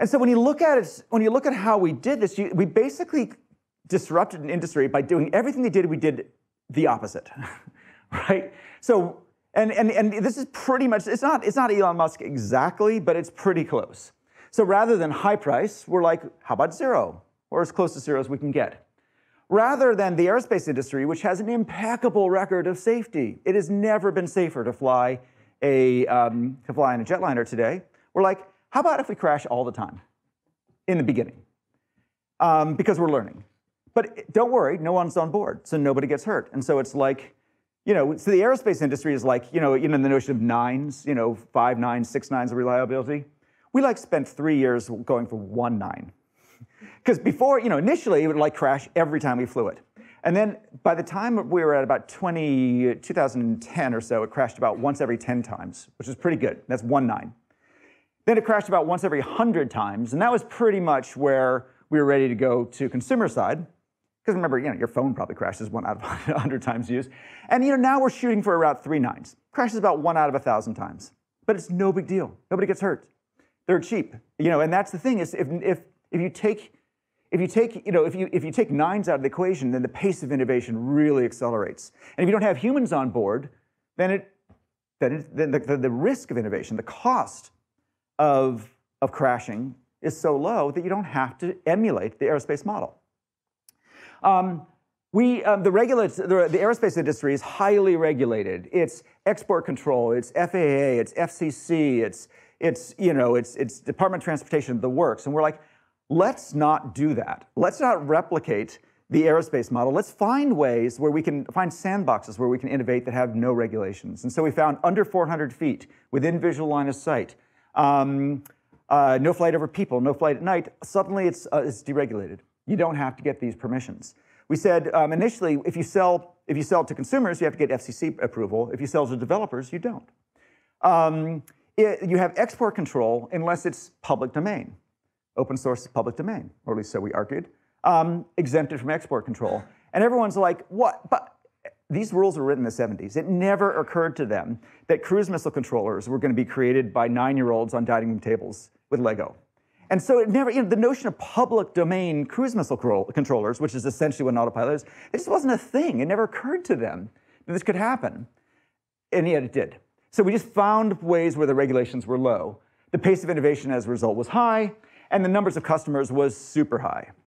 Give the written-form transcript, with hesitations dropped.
And so when you look at how we did this, we basically disrupted an industry by doing everything they did, we did the opposite, right? So, and this is pretty much, it's not Elon Musk exactly, but it's pretty close. So rather than high price, we're like, how about zero? Or as close to zero as we can get. Rather than the aerospace industry, which has an impeccable record of safety. It has never been safer to fly in a jetliner today. We're like, how about if we crash all the time in the beginning? Because we're learning. But don't worry, no one's on board, so nobody gets hurt. And so it's like, so the aerospace industry is like, the notion of nines, 5 nines, 6 nines of reliability. We spent 3 years going for 1 9. Because before, initially it would crash every time we flew it. And then by the time we were at about 2010 or so, it crashed about once every 10 times, which is pretty good. That's 1 9. Then it crashed about once every 100 times, and that was pretty much where we were ready to go to consumer side. Because remember, your phone probably crashes 1 out of 100 times used. And now we're shooting for around 3 9s. Crashes about 1 out of 1,000 times. But it's no big deal. Nobody gets hurt. They're cheap. And that's the thing is if you take 9s out of the equation, then the pace of innovation really accelerates. And if you don't have humans on board, then the risk of innovation, the cost of crashing is so low that you don't have to emulate the aerospace model. The aerospace industry is highly regulated. It's export control, it's FAA, it's FCC, it's Department of Transportation, the works. And we're like, let's not do that. Let's not replicate the aerospace model. Let's find ways where we can find sandboxes where we can innovate that have no regulations. And so we found under 400 feet, within visual line of sight, no flight over people, no flight at night. Suddenly it's deregulated. You don't have to get these permissions. We said initially, if you sell to consumers, you have to get FCC approval. If you sell to developers, you don't. You have export control unless it's public domain. Open source is public domain, or at least so we argued. Exempted from export control. And everyone's like, what? But these rules were written in the 70s. It never occurred to them that cruise missile controllers were going to be created by 9-year-olds on dining room tables with Lego. And so it never, the notion of public domain cruise missile controllers, which is essentially what an autopilot is, it just wasn't a thing. It never occurred to them that this could happen. And yet it did. So we just found ways where the regulations were low. The pace of innovation as a result was high, and the numbers of customers was super high.